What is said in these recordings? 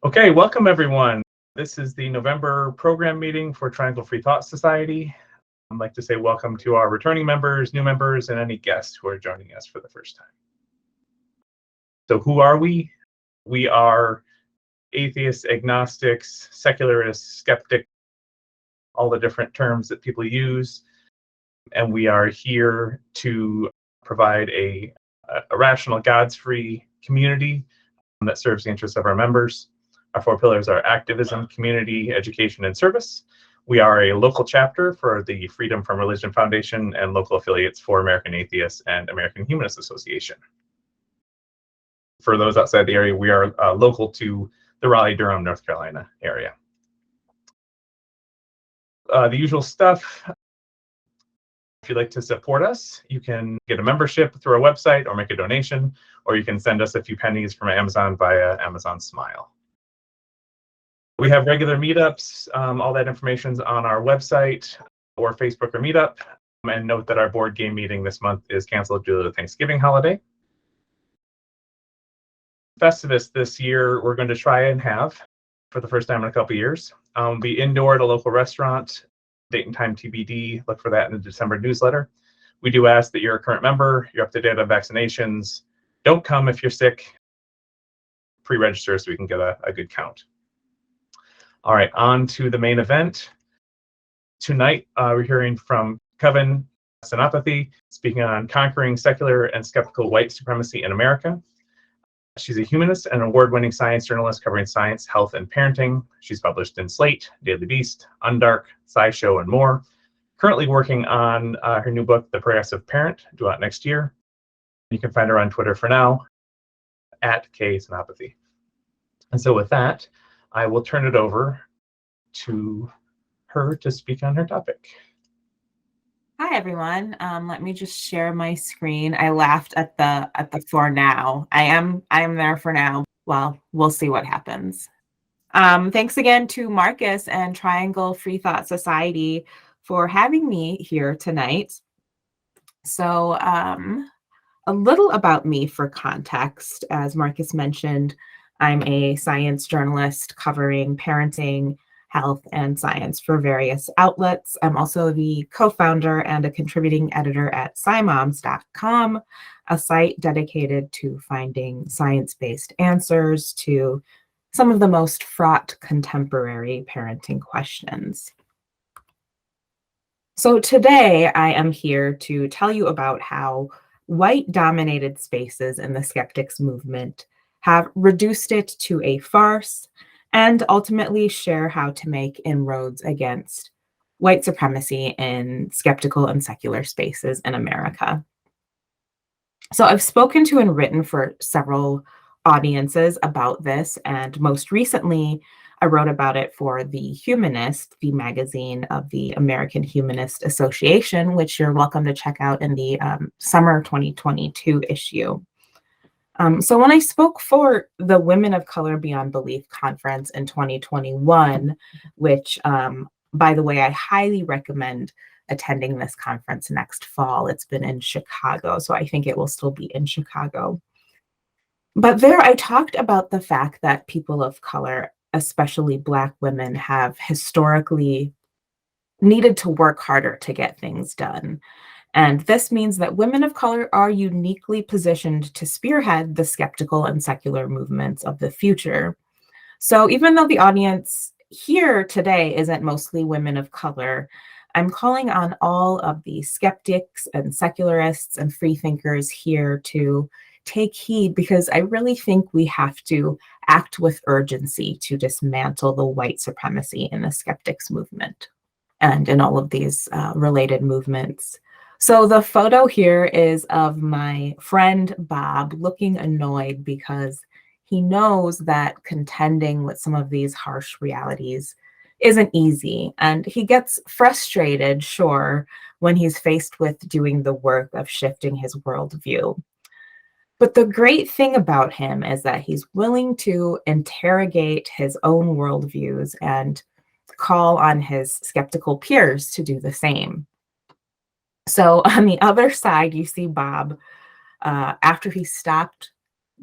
Okay, welcome everyone. This is the November program meeting for Triangle Free Thought Society. I'd like to say welcome to our returning members, new members, and any guests who are joining us for the first time. So who are we? We are atheists, agnostics, secularists, skeptics, all the different terms that people use. And we are here to provide a rational, God's-free community that serves the interests of our members. Our 4 pillars are activism, community, education, and service. We are a local chapter for the Freedom from Religion Foundation and local affiliates for American Atheists and American Humanist Association. For those outside the area, we are local to the Raleigh-Durham, North Carolina area. The usual stuff. If you'd like to support us, you can get a membership through our website or make a donation, or you can send us a few pennies from Amazon via Amazon Smile. We have regular meetups. All that information's on our website or Facebook or Meetup. And note that our board game meeting this month is canceled due to the Thanksgiving holiday. Festivus this year, we're going to try and have, for the first time in a couple years, be indoor at a local restaurant. Date and time TBD. Look for that in the December newsletter. We do ask that you're a current member, you're up to date on vaccinations. Don't come if you're sick. Pre-register so we can get a good count. All right, on to the main event. Tonight, we're hearing from Kavin Senapathy, speaking on conquering secular and skeptical white supremacy in America. She's a humanist and award-winning science journalist covering science, health, and parenting. She's published in Slate, Daily Beast, Undark, SciShow, and more. Currently working on her new book, The Progressive Parent, due out next year. You can find her on Twitter for now, @KSenapathy. And so with that, I will turn it over to her to speak on her topic. Hi everyone. Let me just share my screen. I laughed at the for now. I am there for now. Well, we'll see what happens. Thanks again to Marcus and Triangle Free Thought Society for having me here tonight. So a little about me for context. As Marcus mentioned, I'm a science journalist covering parenting, health, and science for various outlets. I'm also the co-founder and a contributing editor at SciMoms.com, a site dedicated to finding science-based answers to some of the most fraught contemporary parenting questions. So today I am here to tell you about how white-dominated spaces in the skeptics movement have reduced it to a farce, and ultimately share how to make inroads against white supremacy in skeptical and secular spaces in America. So I've spoken to and written for several audiences about this, and most recently, I wrote about it for The Humanist, the magazine of the American Humanist Association, which you're welcome to check out in the summer 2022 issue. So when I spoke for the Women of Color Beyond Belief conference in 2021, which, by the way, I highly recommend attending this conference next fall. It's been in Chicago, so I think it will still be in Chicago. But there I talked about the fact that people of color, especially Black women, have historically needed to work harder to get things done. And this means that women of color are uniquely positioned to spearhead the skeptical and secular movements of the future. So even though the audience here today isn't mostly women of color, I'm calling on all of the skeptics and secularists and freethinkers here to take heed, because I really think we have to act with urgency to dismantle the white supremacy in the skeptics movement and in all of these related movements. So the photo here is of my friend Bob looking annoyed because he knows that contending with some of these harsh realities isn't easy. And he gets frustrated, sure, when he's faced with doing the work of shifting his worldview. But the great thing about him is that he's willing to interrogate his own worldviews and call on his skeptical peers to do the same. So on the other side, you see Bob, after he stopped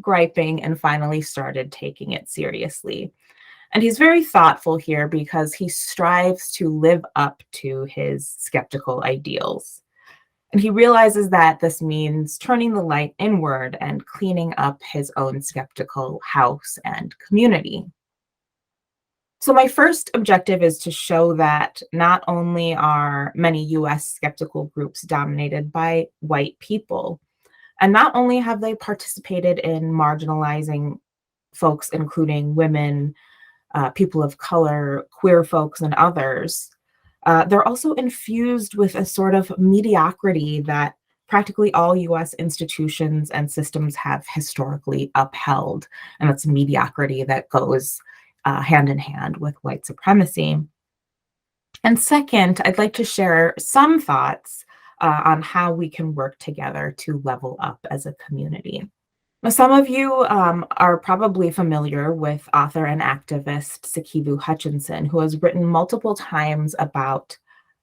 griping and finally started taking it seriously. And he's very thoughtful here because he strives to live up to his skeptical ideals. And he realizes that this means turning the light inward and cleaning up his own skeptical house and community. So my first objective is to show that not only are many US skeptical groups dominated by white people, and not only have they participated in marginalizing folks, including women, people of color, queer folks, and others, they're also infused with a sort of mediocrity that practically all US institutions and systems have historically upheld. And it's mediocrity that goes hand in hand with white supremacy. And second, I'd like to share some thoughts on how we can work together to level up as a community. Now, some of you are probably familiar with author and activist Sikivu Hutchinson, who has written multiple times about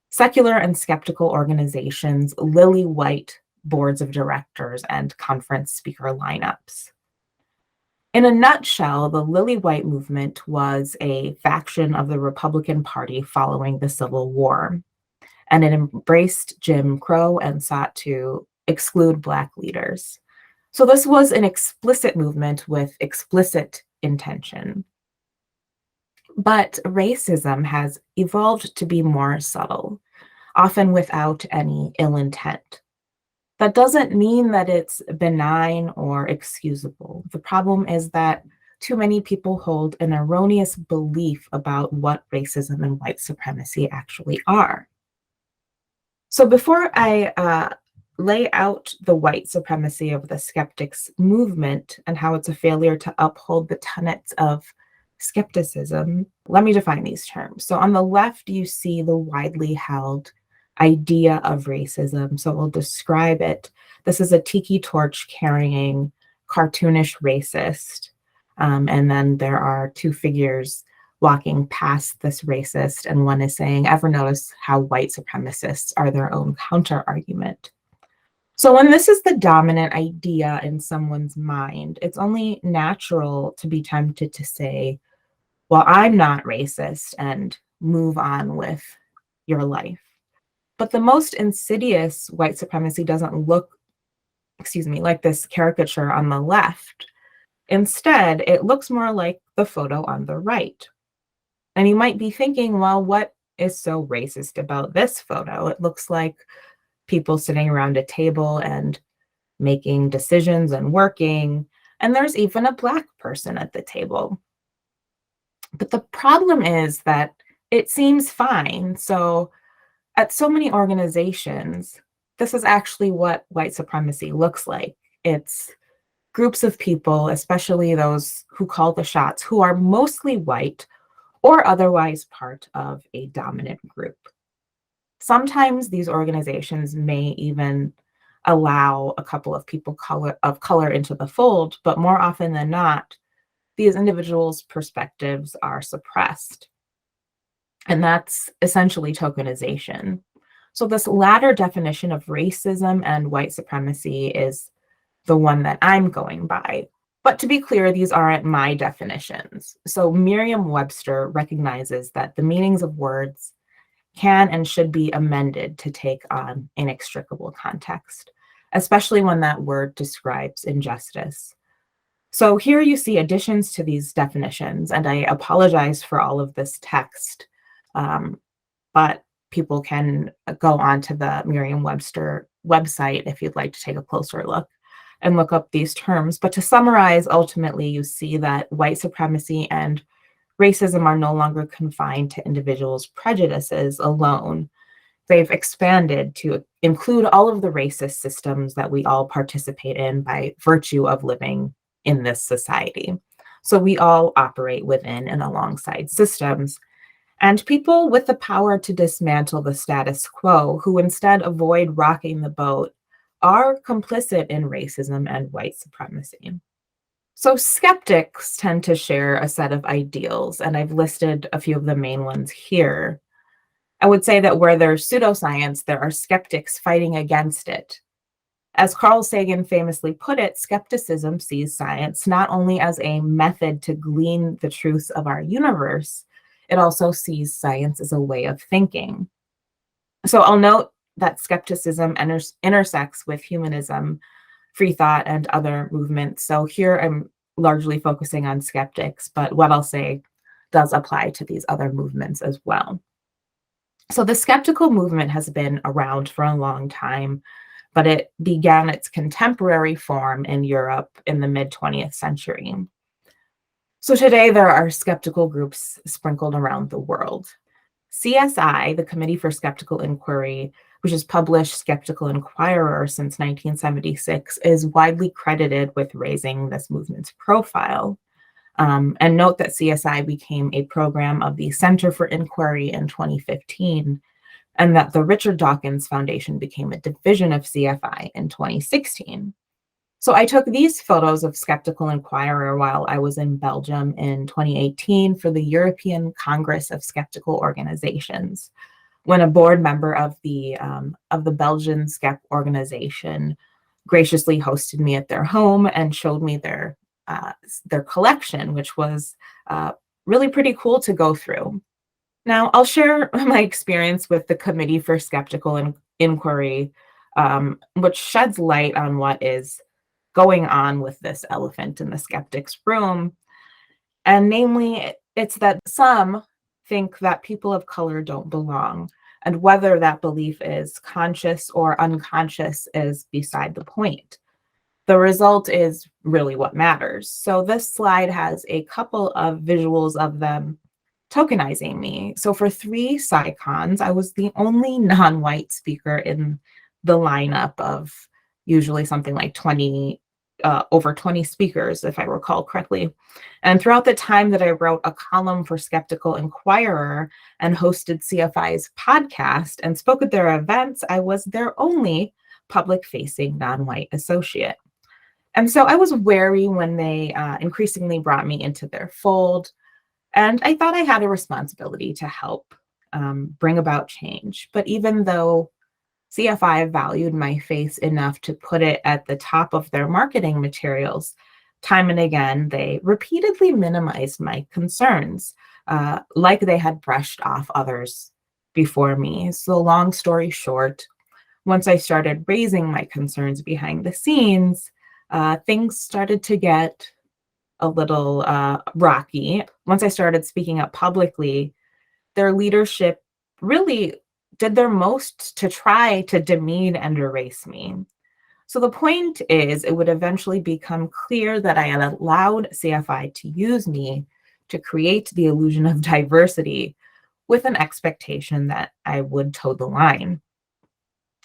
secular and skeptical organizations, lily white boards of directors, and conference speaker lineups. In a nutshell, the lily white movement was a faction of the Republican Party following the Civil War, and it embraced Jim Crow and sought to exclude Black leaders. So this was an explicit movement with explicit intention. But racism has evolved to be more subtle, often without any ill intent. That doesn't mean that it's benign or excusable. The problem is that too many people hold an erroneous belief about what racism and white supremacy actually are. So before I lay out the white supremacy of the skeptics movement and how it's a failure to uphold the tenets of skepticism, let me define these terms. So on the left, you see the widely held idea of racism. So we'll describe it. This is a tiki torch carrying cartoonish racist. And then there are two figures walking past this racist, and one is saying, ever notice how white supremacists are their own counter argument? So when this is the dominant idea in someone's mind, it's only natural to be tempted to say, well, I'm not racist, and move on with your life. But the most insidious white supremacy doesn't look, like this caricature on the left. Instead, it looks more like the photo on the right. And you might be thinking, well, what is so racist about this photo? It looks like people sitting around a table and making decisions and working, and there's even a Black person at the table. But the problem is that it seems fine. So at so many organizations, this is actually what white supremacy looks like. It's groups of people, especially those who call the shots, who are mostly white or otherwise part of a dominant group. Sometimes these organizations may even allow a couple of people of color into the fold, but more often than not, these individuals' perspectives are suppressed. And that's essentially tokenization. So this latter definition of racism and white supremacy is the one that I'm going by. But to be clear, these aren't my definitions. So Merriam-Webster recognizes that the meanings of words can and should be amended to take on inextricable context, especially when that word describes injustice. So here you see additions to these definitions, and I apologize for all of this text, but people can go onto the Merriam-Webster website if you'd like to take a closer look and look up these terms. But to summarize, ultimately, you see that white supremacy and racism are no longer confined to individuals' prejudices alone. They've expanded to include all of the racist systems that we all participate in by virtue of living in this society. So we all operate within and alongside systems. And people with the power to dismantle the status quo, who instead avoid rocking the boat, are complicit in racism and white supremacy. So skeptics tend to share a set of ideals, and I've listed a few of the main ones here. I would say that where there's pseudoscience, there are skeptics fighting against it. As Carl Sagan famously put it, skepticism sees science not only as a method to glean the truths of our universe, it also sees science as a way of thinking. So I'll note that skepticism intersects with humanism, free thought, and other movements. So here I'm largely focusing on skeptics, but what I'll say does apply to these other movements as well. So the skeptical movement has been around for a long time, but it began its contemporary form in Europe in the mid-20th century. So today there are skeptical groups sprinkled around the world. CSI, the Committee for Skeptical Inquiry, which has published Skeptical Inquirer since 1976, is widely credited with raising this movement's profile. And note that CSI became a program of the Center for Inquiry in 2015, and that the Richard Dawkins Foundation became a division of CFI in 2016. So I took these photos of Skeptical Inquirer while I was in Belgium in 2018 for the European Congress of Skeptical Organizations, when a board member of the Belgian Skep organization graciously hosted me at their home and showed me their collection, which was really pretty cool to go through. Now, I'll share my experience with the Committee for Skeptical Inquiry, which sheds light on what is going on with this elephant in the skeptics' room. And namely, it's that some think that people of color don't belong, and whether that belief is conscious or unconscious is beside the point. The result is really what matters. So this slide has a couple of visuals of them tokenizing me. So for 3 SciCons, I was the only non-white speaker in the lineup of usually something like over 20 speakers, if I recall correctly. And throughout the time that I wrote a column for Skeptical Inquirer and hosted CFI's podcast and spoke at their events, I was their only public-facing non-white associate. And so I was wary when they increasingly brought me into their fold, and I thought I had a responsibility to help bring about change. But even though CFI valued my face enough to put it at the top of their marketing materials, time and again, they repeatedly minimized my concerns, like they had brushed off others before me. So long story short, once I started raising my concerns behind the scenes, things started to get a little rocky. Once I started speaking up publicly, their leadership really did their most to try to demean and erase me. So the point is, it would eventually become clear that I had allowed CFI to use me to create the illusion of diversity with an expectation that I would toe the line.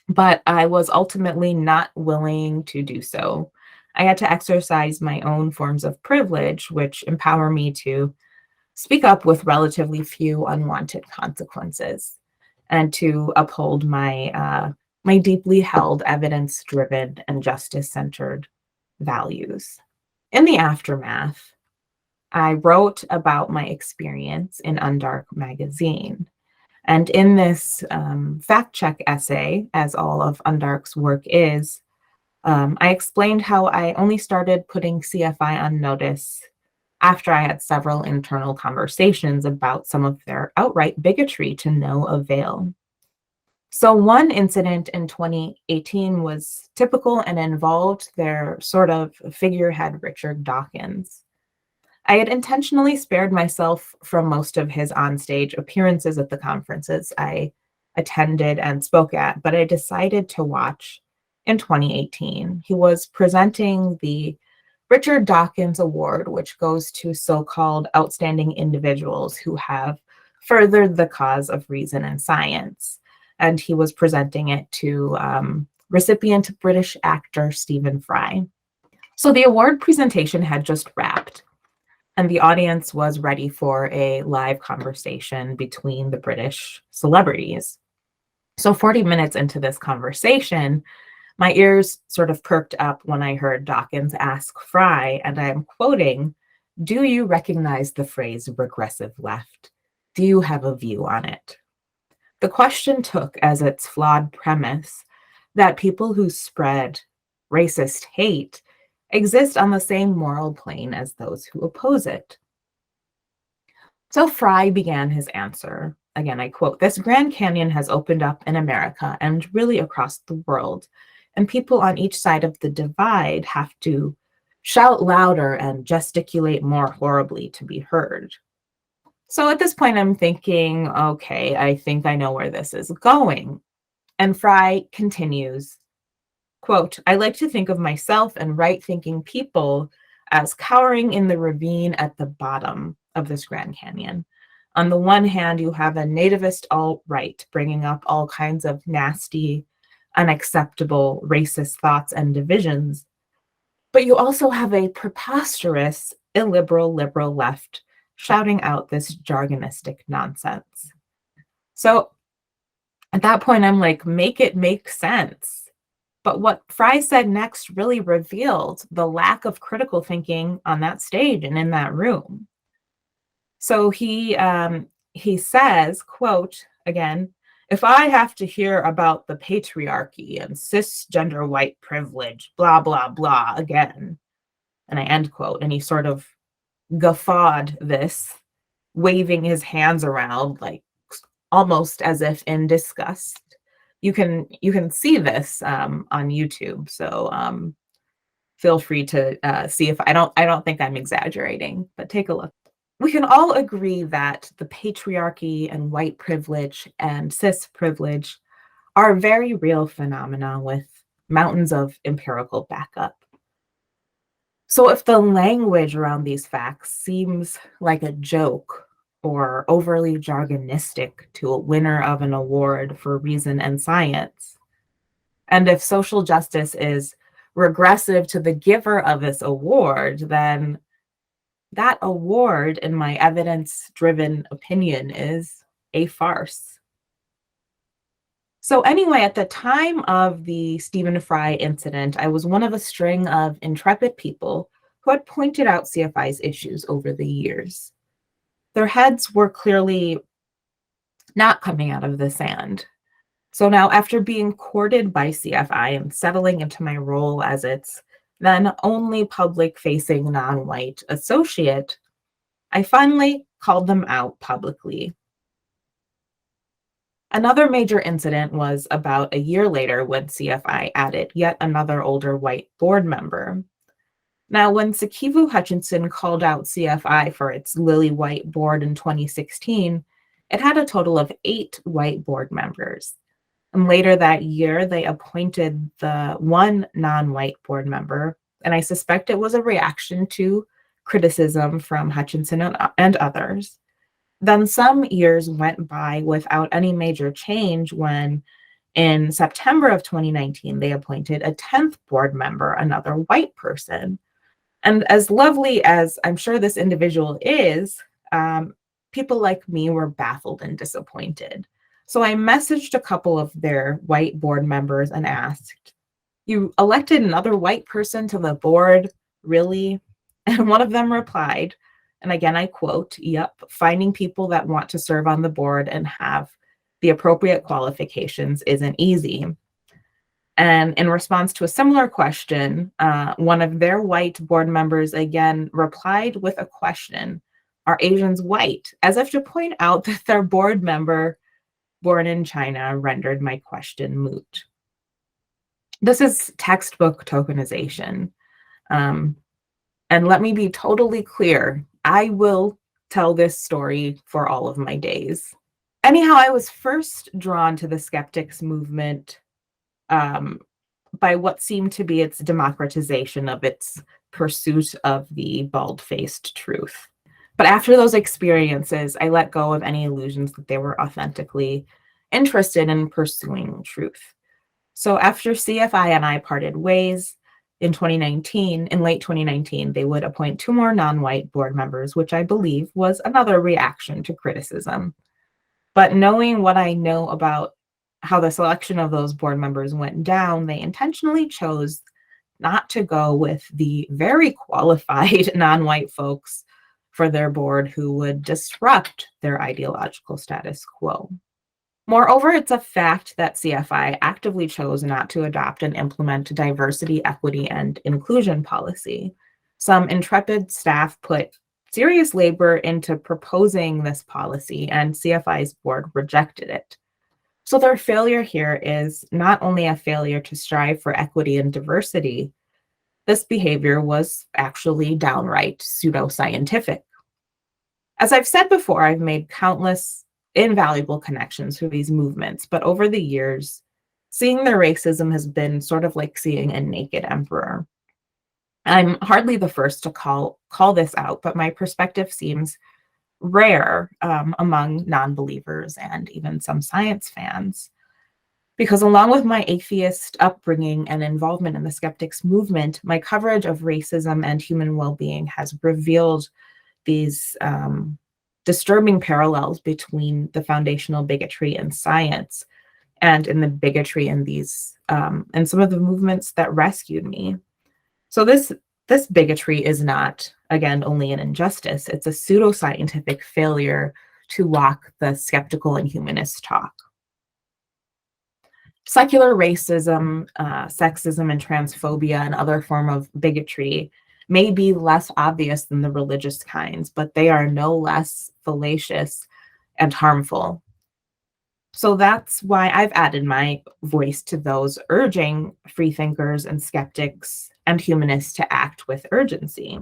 But I was ultimately not willing to do so. I had to exercise my own forms of privilege, which empower me to speak up with relatively few unwanted consequences, and to uphold my deeply held, evidence-driven, and justice-centered values. In the aftermath, I wrote about my experience in Undark magazine. And in this fact check essay, as all of Undark's work is, I explained how I only started putting CFI on notice after I had several internal conversations about some of their outright bigotry to no avail. So one incident in 2018 was typical and involved their sort of figurehead, Richard Dawkins. I had intentionally spared myself from most of his onstage appearances at the conferences I attended and spoke at, but I decided to watch in 2018. He was presenting the Richard Dawkins Award, which goes to so-called outstanding individuals who have furthered the cause of reason and science. And he was presenting it to recipient British actor Stephen Fry. So the award presentation had just wrapped, and the audience was ready for a live conversation between the British celebrities. So 40 minutes into this conversation, my ears sort of perked up when I heard Dawkins ask Fry, and I'm quoting, "Do you recognize the phrase regressive left? Do you have a view on it?" The question took as its flawed premise that people who spread racist hate exist on the same moral plane as those who oppose it. So Fry began his answer. Again, I quote, "This Grand Canyon has opened up in America and really across the world, and people on each side of the divide have to shout louder and gesticulate more horribly to be heard." So at this point, I'm thinking, okay, I think I know where this is going. And Fry continues, quote, "I like to think of myself and right-thinking people as cowering in the ravine at the bottom of this Grand Canyon. On the one hand, you have a nativist alt-right bringing up all kinds of nasty, unacceptable racist thoughts and divisions. But you also have a preposterous, illiberal, liberal left shouting out this jargonistic nonsense." So at that point, I'm like, make it make sense. But what Fry said next really revealed the lack of critical thinking on that stage and in that room. So he says, quote, again, "If I have to hear about the patriarchy and cisgender white privilege, blah, blah, blah, again," and I end quote, and he sort of guffawed this, waving his hands around like almost as if in disgust. You can see this on YouTube, so feel free to see if I don't think I'm exaggerating, but take a look. We can all agree that the patriarchy and white privilege and cis privilege are very real phenomena with mountains of empirical backup. So if the language around these facts seems like a joke or overly jargonistic to a winner of an award for reason and science, and if social justice is regressive to the giver of this award, then that award, in my evidence-driven opinion, is a farce. So anyway, at the time of the Stephen Fry incident, I was one of a string of intrepid people who had pointed out CFI's issues over the years. Their heads were clearly not coming out of the sand. So now, after being courted by CFI and settling into my role as its then only public-facing non-white associate, I finally called them out publicly. Another major incident was about a year later when CFI added yet another older white board member. Now, when Sikivu Hutchinson called out CFI for its lily white board in 2016, it had a total of 8 white board members. And later that year, they appointed the one non-white board member, and I suspect it was a reaction to criticism from Hutchinson and others. Then some years went by without any major change when, in September of 2019, they appointed a 10th board member, another white person. And as lovely as I'm sure this individual is, people like me were baffled and disappointed. So I messaged a couple of their white board members and asked, "You elected another white person to the board, really?" And one of them replied, and again I quote, "Yep, finding people that want to serve on the board and have the appropriate qualifications isn't easy." And in response to a similar question, one of their white board members again replied with a question, "Are Asians white?" As if to point out that their board member born in China rendered my question moot. This is textbook tokenization. And let me be totally clear, I will tell this story for all of my days. Anyhow, I was first drawn to the skeptics movement by what seemed to be its democratization of its pursuit of the bald-faced truth. But after those experiences, I let go of any illusions that they were authentically interested in pursuing truth. So after CFI and I parted ways in late 2019, they would appoint 2 more non-white board members, which I believe was another reaction to criticism. But knowing what I know about how the selection of those board members went down, they intentionally chose not to go with the very qualified non-white folks for their board who would disrupt their ideological status quo. Moreover, it's a fact that CFI actively chose not to adopt and implement diversity, equity, and inclusion policy. Some intrepid staff put serious labor into proposing this policy, and CFI's board rejected it. So their failure here is not only a failure to strive for equity and diversity, this behavior was actually downright pseudoscientific. As I've said before, I've made countless invaluable connections to these movements, but over the years, seeing their racism has been sort of like seeing a naked emperor. I'm hardly the first to call this out, but my perspective seems rare among non-believers and even some science fans. Because along with my atheist upbringing and involvement in the skeptics movement, my coverage of racism and human well-being has revealed these disturbing parallels between the foundational bigotry in science and in the bigotry in these and some of the movements that rescued me. So this bigotry is not, again, only an injustice. It's a pseudoscientific failure to walk the skeptical and humanist talk. Secular racism, sexism, and transphobia and other form of bigotry may be less obvious than the religious kinds, but they are no less fallacious and harmful. So that's why I've added my voice to those urging freethinkers and skeptics and humanists to act with urgency.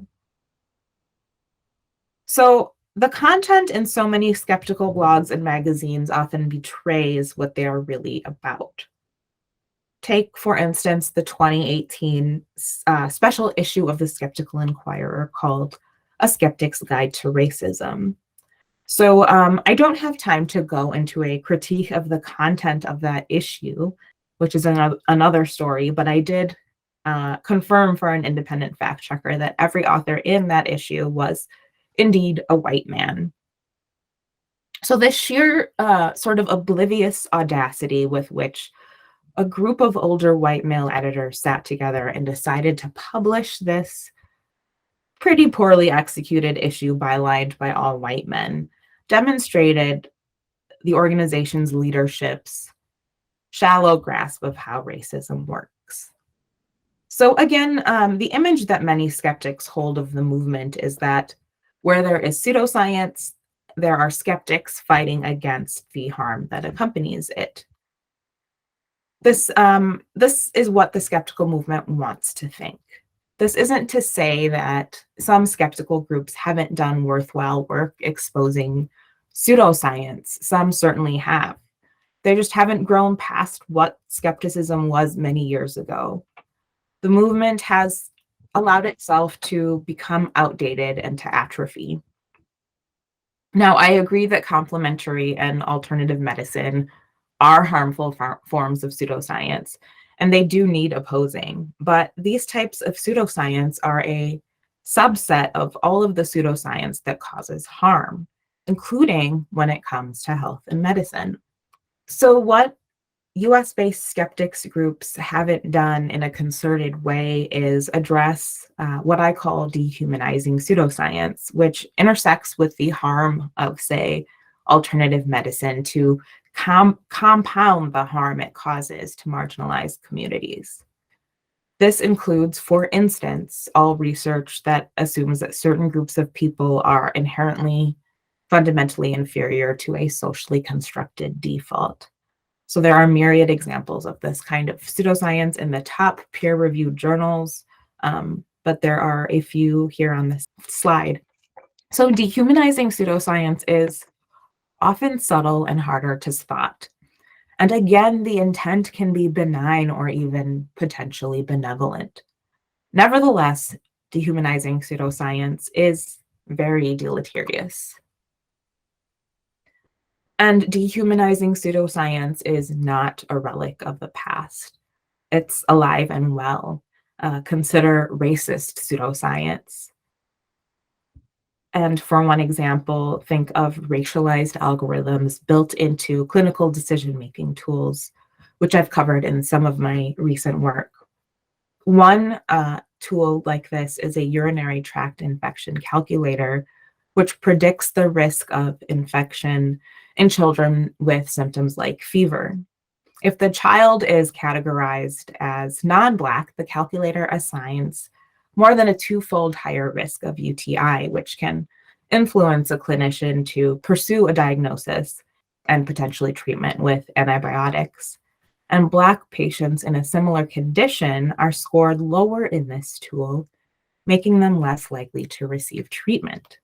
So the content in so many skeptical blogs and magazines often betrays what they are really about. Take, for instance, the 2018 special issue of the Skeptical Inquirer called A Skeptic's Guide to Racism. So I don't have time to go into a critique of the content of that issue, which is another story, but I did confirm for an independent fact checker that every author in that issue was indeed a white man. So this sheer sort of oblivious audacity with which a group of older white male editors sat together and decided to publish this pretty poorly executed issue bylined by all white men demonstrated the organization's leadership's shallow grasp of how racism works. So again, the image that many skeptics hold of the movement is that where there is pseudoscience, there are skeptics fighting against the harm that accompanies it. This is what the skeptical movement wants to think. This isn't to say that some skeptical groups haven't done worthwhile work exposing pseudoscience. Some certainly have. They just haven't grown past what skepticism was many years ago. The movement has allowed itself to become outdated and to atrophy. Now, I agree that complementary and alternative medicine are harmful forms of pseudoscience, and they do need opposing. But these types of pseudoscience are a subset of all of the pseudoscience that causes harm, including when it comes to health and medicine. So what US-based skeptics groups haven't done in a concerted way is address what I call dehumanizing pseudoscience, which intersects with the harm of, say, alternative medicine to compound the harm it causes to marginalized communities. This includes, for instance, all research that assumes that certain groups of people are inherently fundamentally inferior to a socially constructed default. So there are myriad examples of this kind of pseudoscience in the top peer-reviewed journals, but there are a few here on this slide. So dehumanizing pseudoscience is often subtle and harder to spot. And again, the intent can be benign or even potentially benevolent. Nevertheless, dehumanizing pseudoscience is very deleterious. And dehumanizing pseudoscience is not a relic of the past. It's alive and well. Consider racist pseudoscience. And for one example, think of racialized algorithms built into clinical decision-making tools, which I've covered in some of my recent work. One tool like this is a urinary tract infection calculator, which predicts the risk of infection in children with symptoms like fever. If the child is categorized as non-Black, the calculator assigns more than a twofold higher risk of UTI, which can influence a clinician to pursue a diagnosis and potentially treatment with antibiotics. And Black patients in a similar condition are scored lower in this tool, making them less likely to receive treatment.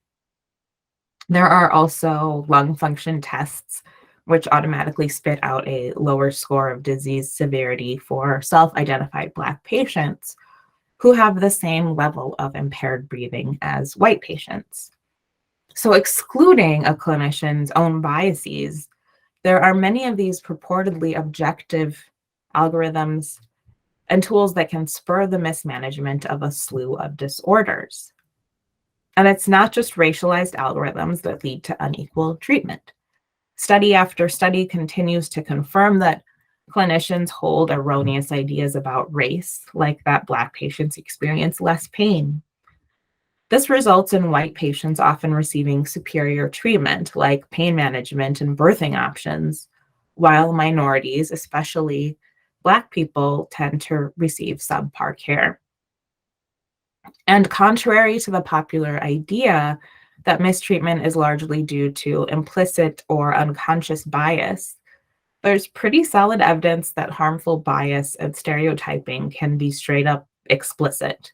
There are also lung function tests, which automatically spit out a lower score of disease severity for self-identified Black patients who have the same level of impaired breathing as white patients. So excluding a clinician's own biases, there are many of these purportedly objective algorithms and tools that can spur the mismanagement of a slew of disorders. And it's not just racialized algorithms that lead to unequal treatment. Study after study continues to confirm that clinicians hold erroneous ideas about race, like that Black patients experience less pain. This results in white patients often receiving superior treatment, like pain management and birthing options, while minorities, especially Black people, tend to receive subpar care. And contrary to the popular idea that mistreatment is largely due to implicit or unconscious bias, there's pretty solid evidence that harmful bias and stereotyping can be straight up explicit.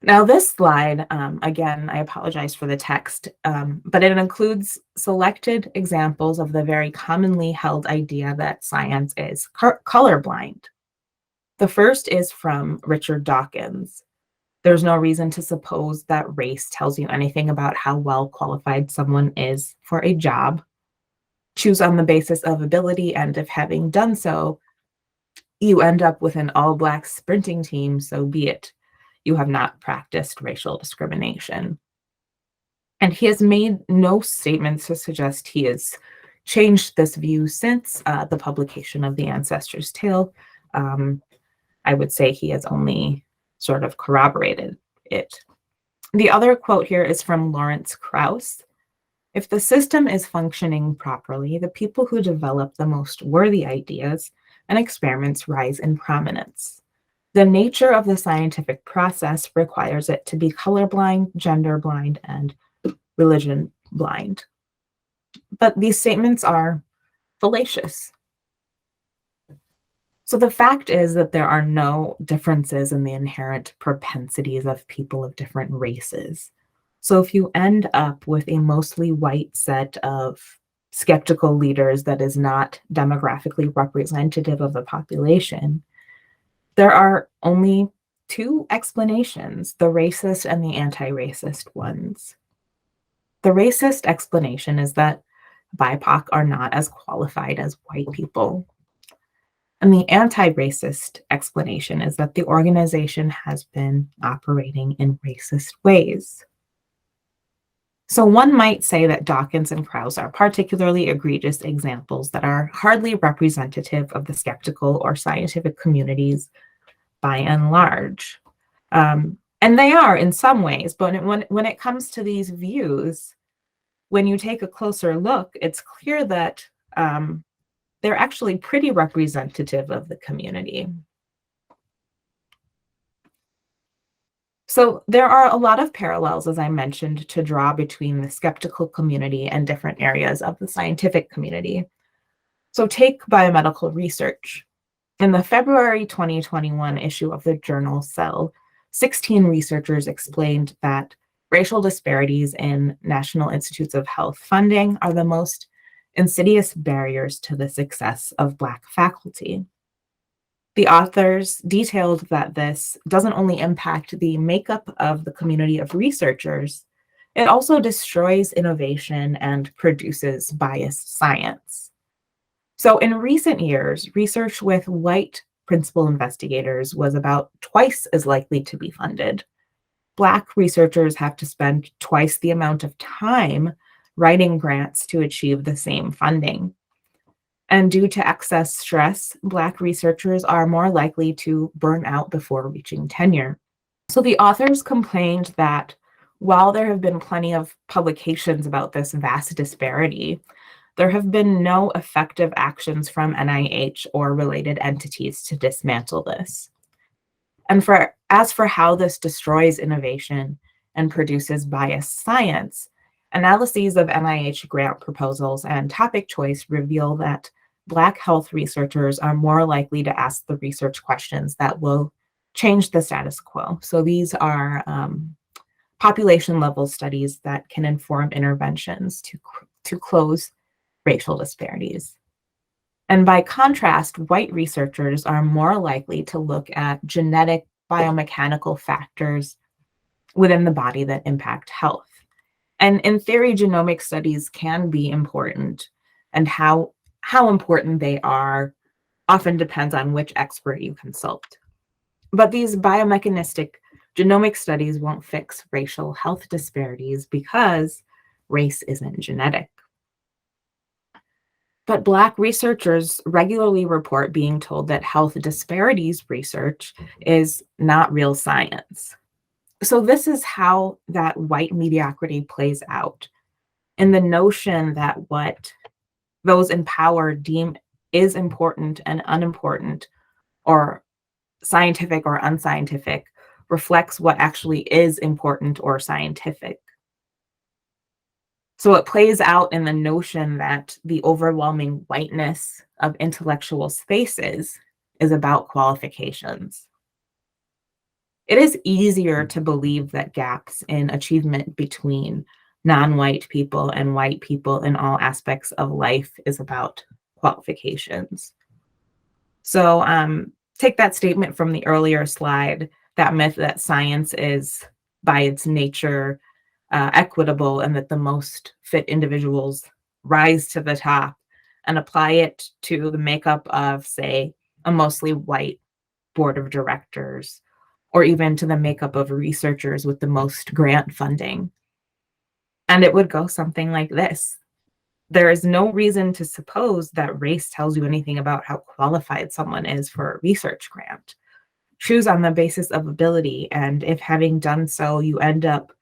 Now, this slide, again, I apologize for the text, but it includes selected examples of the very commonly held idea that science is colorblind. The first is from Richard Dawkins. There's no reason to suppose that race tells you anything about how well qualified someone is for a job. Choose on the basis of ability, and if having done so, you end up with an all-Black sprinting team, so be it. You have not practiced racial discrimination. And he has made no statements to suggest he has changed this view since the publication of The Ancestor's Tale. I would say he has only sort of corroborated it. The other quote here is from Lawrence Krauss. If the system is functioning properly, the people who develop the most worthy ideas and experiments rise in prominence. The nature of the scientific process requires it to be colorblind, gender blind, and religion blind. But these statements are fallacious. So the fact is that there are no differences in the inherent propensities of people of different races. So if you end up with a mostly white set of skeptical leaders that is not demographically representative of the population, there are only two explanations, the racist and the anti-racist ones. The racist explanation is that BIPOC are not as qualified as white people. And the anti-racist explanation is that the organization has been operating in racist ways. So one might say that Dawkins and Krauss are particularly egregious examples that are hardly representative of the skeptical or scientific communities by and large. And they are in some ways, but when it comes to these views, when you take a closer look, it's clear that they're actually pretty representative of the community. So there are a lot of parallels, as I mentioned, to draw between the skeptical community and different areas of the scientific community. So take biomedical research. In the February 2021 issue of the journal Cell, 16 researchers explained that racial disparities in National Institutes of Health funding are the most insidious barriers to the success of Black faculty. The authors detailed that this doesn't only impact the makeup of the community of researchers, it also destroys innovation and produces biased science. So in recent years, research with white principal investigators was about twice as likely to be funded. Black researchers have to spend twice the amount of time writing grants to achieve the same funding. And due to excess stress, Black researchers are more likely to burn out before reaching tenure. So the authors complained that while there have been plenty of publications about this vast disparity, there have been no effective actions from NIH or related entities to dismantle this. And as for how this destroys innovation and produces biased science, analyses of NIH grant proposals and topic choice reveal that Black health researchers are more likely to ask the research questions that will change the status quo. So these are population level studies that can inform interventions to close racial disparities. And by contrast, white researchers are more likely to look at genetic biomechanical factors within the body that impact health. And in theory, genomic studies can be important, and how important they are often depends on which expert you consult. But these biomechanistic genomic studies won't fix racial health disparities because race isn't genetic. But Black researchers regularly report being told that health disparities research is not real science. So this is how that white mediocrity plays out in the notion that what those in power deem is important and unimportant, or scientific or unscientific, reflects what actually is important or scientific. So it plays out in the notion that the overwhelming whiteness of intellectual spaces is about qualifications. It is easier to believe that gaps in achievement between non-white people and white people in all aspects of life is about qualifications. So take that statement from the earlier slide, that myth that science is by its nature equitable and that the most fit individuals rise to the top, and apply it to the makeup of, say, a mostly white board of directors, or even to the makeup of researchers with the most grant funding. And it would go something like this. There is no reason to suppose that race tells you anything about how qualified someone is for a research grant. Choose on the basis of ability, and if having done so, you end up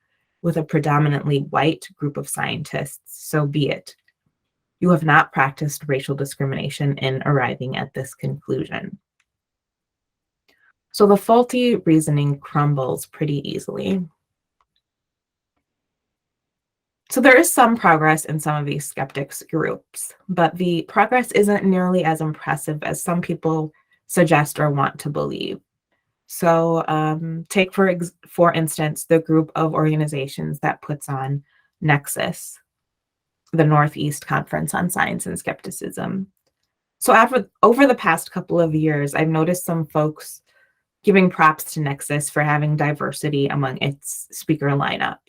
with a predominantly white group of scientists, so be it. You have not practiced racial discrimination in arriving at this conclusion. So the faulty reasoning crumbles pretty easily. So there is some progress in some of these skeptics groups, but the progress isn't nearly as impressive as some people suggest or want to believe. So take, for instance, the group of organizations that puts on Nexus, the Northeast Conference on Science and Skepticism. So over the past couple of years, I've noticed some folks giving props to Nexus for having diversity among its speaker lineup.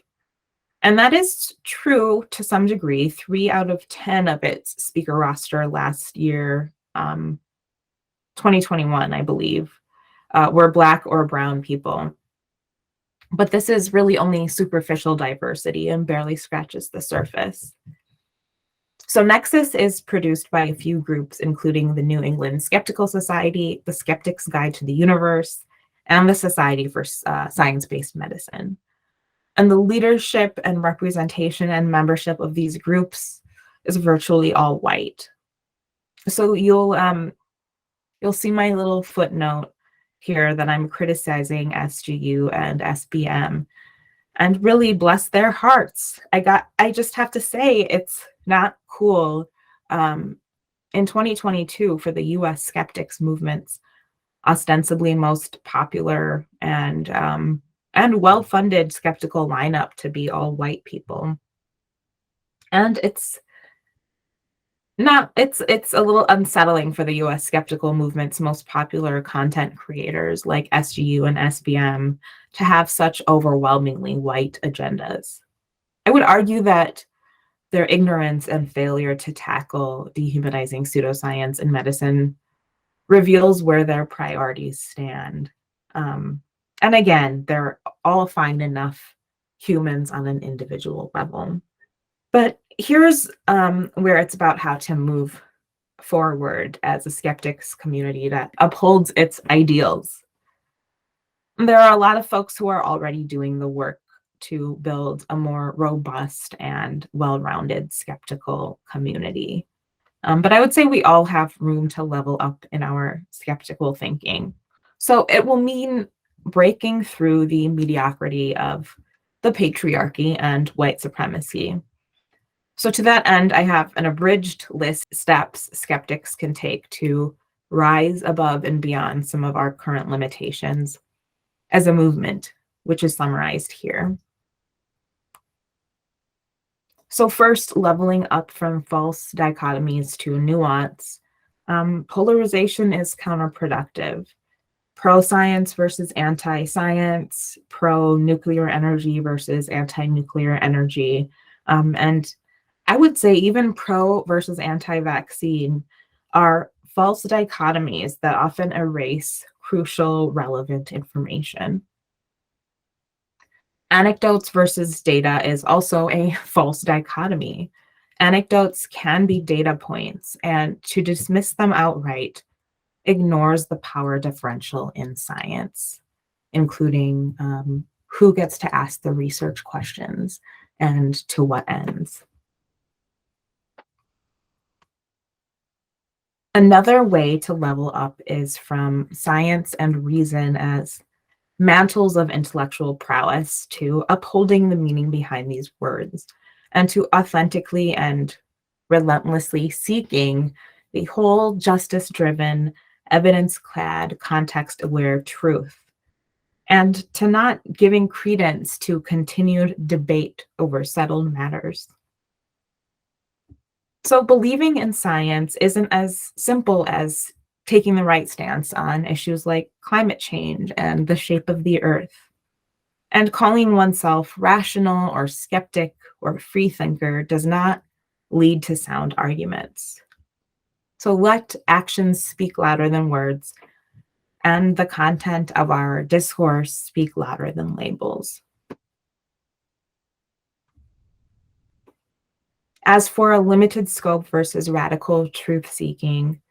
And that is true to some degree. 3 out of 10 of its speaker roster last year, 2021, I believe, were Black or brown people. But this is really only superficial diversity and barely scratches the surface. So Nexus is produced by a few groups, including the New England Skeptical Society, the Skeptic's Guide to the Universe, and the Society for Science-Based Medicine. And the leadership and representation and membership of these groups is virtually all white. So you'll see my little footnote here that I'm criticizing SGU and SBM, and really bless their hearts. I just have to say, it's not cool in 2022 for the US skeptics movement's ostensibly most popular and well-funded skeptical lineup to be all white people. And it's a little unsettling for the US skeptical movement's most popular content creators like SGU and SBM to have such overwhelmingly white agendas. I would argue that their ignorance and failure to tackle dehumanizing pseudoscience in medicine reveals where their priorities stand. And again, they're all fine enough humans on an individual level. But here's where it's about how to move forward as a skeptics community that upholds its ideals. There are a lot of folks who are already doing the work to build a more robust and well-rounded skeptical community. But I would say we all have room to level up in our skeptical thinking. So it will mean breaking through the mediocrity of the patriarchy and white supremacy. So to that end, I have an abridged list of steps skeptics can take to rise above and beyond some of our current limitations as a movement, which is summarized here. So first, leveling up from false dichotomies to nuance. Polarization is counterproductive. Pro-science versus anti-science, pro-nuclear energy versus anti-nuclear energy. And I would say even pro versus anti-vaccine are false dichotomies that often erase crucial, relevant information. Anecdotes versus data is also a false dichotomy. Anecdotes can be data points, and to dismiss them outright ignores the power differential in science, including who gets to ask the research questions and to what ends. Another way to level up is from science and reason as mantles of intellectual prowess to upholding the meaning behind these words and to authentically and relentlessly seeking the whole justice-driven, evidence-clad, context-aware truth, and to not giving credence to continued debate over settled matters. So believing in science isn't as simple as taking the right stance on issues like climate change and the shape of the earth. And calling oneself rational or skeptic or freethinker does not lead to sound arguments. So let actions speak louder than words, and the content of our discourse speak louder than labels. As for a limited scope versus radical truth seeking,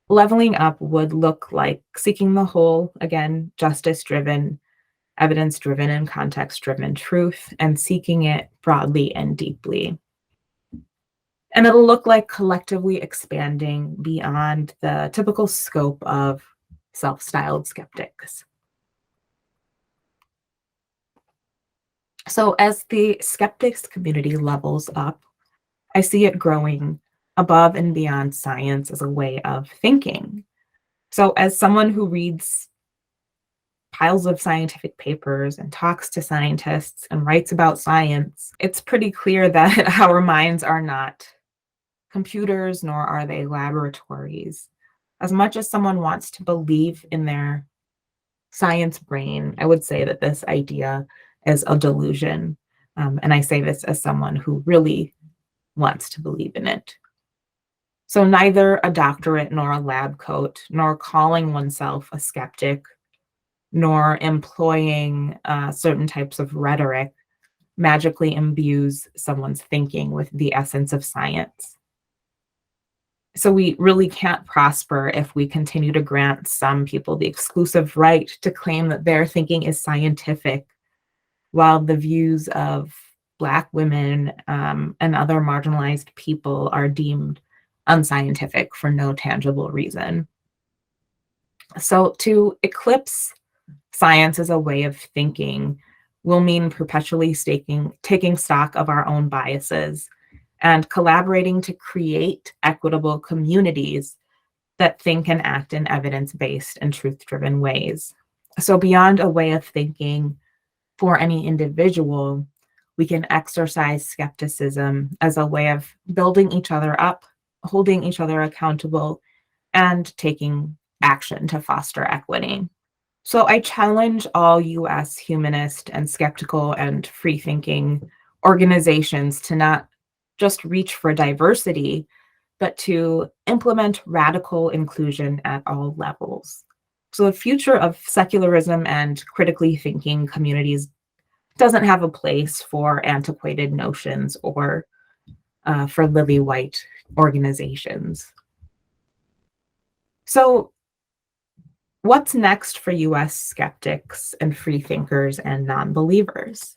leveling up would look like seeking the whole, again, justice-driven, evidence-driven, and context-driven truth, and seeking it broadly and deeply. And it'll look like collectively expanding beyond the typical scope of self-styled skeptics. So as the skeptics community levels up, I see it growing above and beyond science as a way of thinking. So as someone who reads piles of scientific papers and talks to scientists and writes about science, it's pretty clear that our minds are not computers, nor are they laboratories. As much as someone wants to believe in their science brain, I would say that this idea is a delusion. And I say this as someone who really wants to believe in it. So neither a doctorate nor a lab coat, nor calling oneself a skeptic, nor employing certain types of rhetoric magically imbues someone's thinking with the essence of science. So we really can't prosper if we continue to grant some people the exclusive right to claim that their thinking is scientific, while the views of Black women and other marginalized people are deemed unscientific for no tangible reason. So to eclipse science as a way of thinking will mean perpetually taking stock of our own biases and collaborating to create equitable communities that think and act in evidence-based and truth-driven ways. So beyond a way of thinking for any individual, we can exercise skepticism as a way of building each other up, holding each other accountable, and taking action to foster equity. So I challenge all US humanist and skeptical and free-thinking organizations to not just reach for diversity, but to implement radical inclusion at all levels. So the future of secularism and critically thinking communities doesn't have a place for antiquated notions or for lily white organizations. So what's next for US skeptics and free thinkers and non-believers?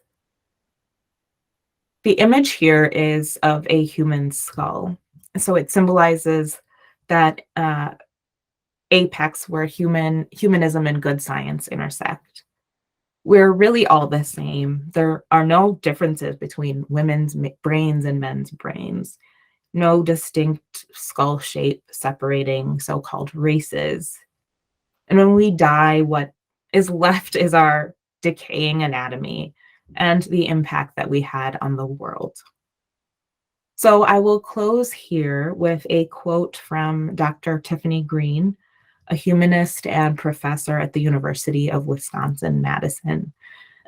The image here is of a human skull. So it symbolizes that apex where humanism and good science intersect. We're really all the same. There are no differences between women's brains and men's brains, no distinct skull shape separating so-called races. And when we die, what is left is our decaying anatomy and the impact that we had on the world. So I will close here with a quote from Dr. Tiffany Green, a humanist and professor at the University of Wisconsin-Madison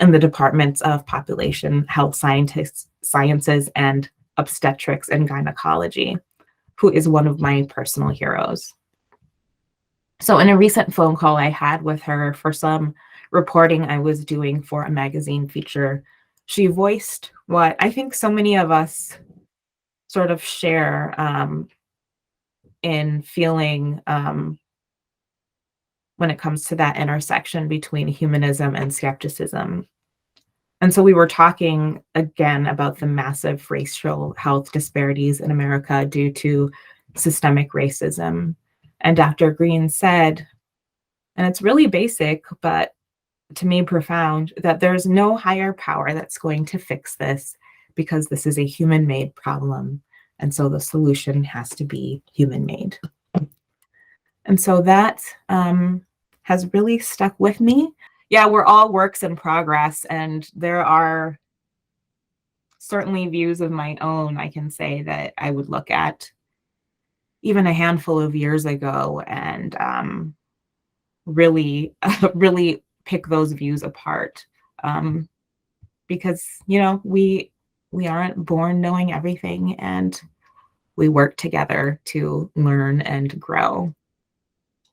in the departments of population health sciences and obstetrics and gynecology, who is one of my personal heroes. So in a recent phone call I had with her for some reporting I was doing for a magazine feature, she voiced what I think so many of us sort of share in feeling when it comes to that intersection between humanism and skepticism. And so we were talking again about the massive racial health disparities in America due to systemic racism. And Dr. Green said, and it's really basic, but to me profound, that there's no higher power that's going to fix this because this is a human-made problem. And so the solution has to be human-made. And so that has really stuck with me. Yeah, we're all works in progress, and there are certainly views of my own, I can say, that I would look at even a handful of years ago and really, really pick those views apart. Because, we aren't born knowing everything, and we work together to learn and grow.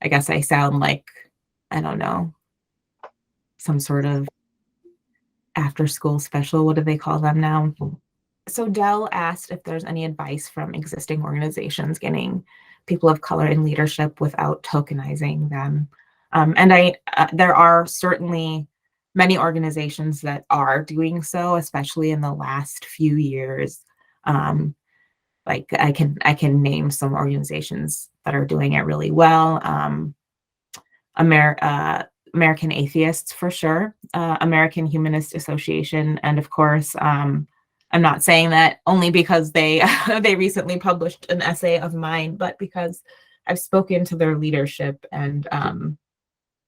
I guess I sound like, I don't know, some sort of after school special. What do they call them now? So Dell asked if there's any advice from existing organizations getting people of color in leadership without tokenizing them. And there are certainly many organizations that are doing so, especially in the last few years. Like I can name some organizations that are doing it really well. American Atheists, for sure, American Humanist Association, and of course, I'm not saying that only because they they recently published an essay of mine, but because I've spoken to their leadership, and I'm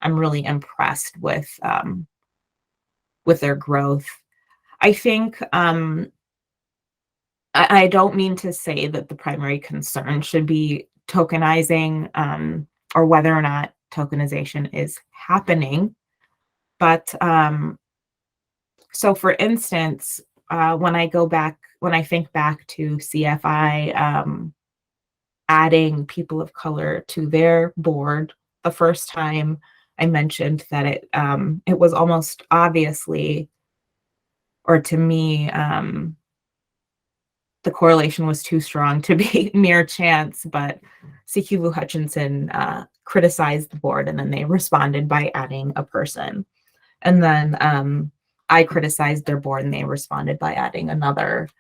really impressed with their growth. I think I don't mean to say that the primary concern should be tokenizing or whether or not tokenization is happening. But so for instance, when I think back to CFI adding people of color to their board, the first time I mentioned that it was almost obviously, or to me, the correlation was too strong to be mere chance, but CQ Hutchinson criticized the board, and then they responded by adding a person. And then I criticized their board, and they responded by adding another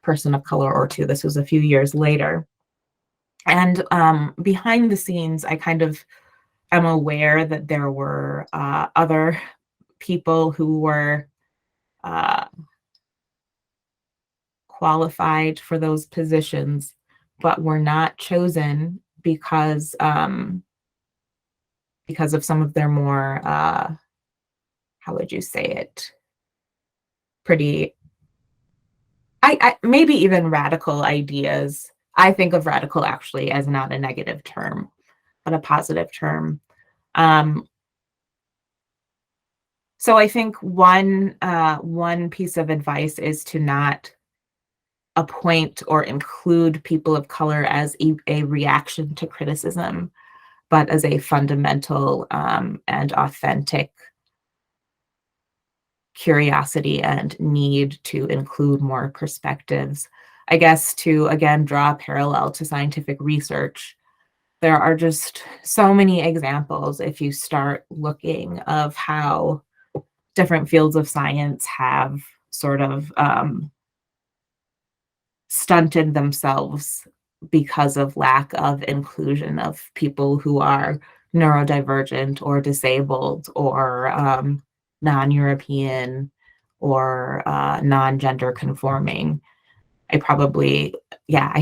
person of color or two. This was a few years later. And behind the scenes, I kind of am aware that there were other people who were qualified for those positions, but were not chosen because of some of their more, how would you say it? Pretty, I maybe even radical ideas. I think of radical actually as not a negative term, but a positive term. So I think one piece of advice is to not appoint or include people of color as a reaction to criticism, but as a fundamental and authentic curiosity and need to include more perspectives. I guess to, again, draw a parallel to scientific research, there are just so many examples if you start looking of how different fields of science have sort of stunted themselves because of lack of inclusion of people who are neurodivergent or disabled or non-European or non-gender conforming. I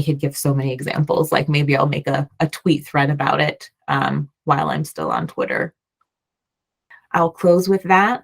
could give so many examples. Like maybe I'll make a tweet thread about it while I'm still on Twitter. I'll close with that.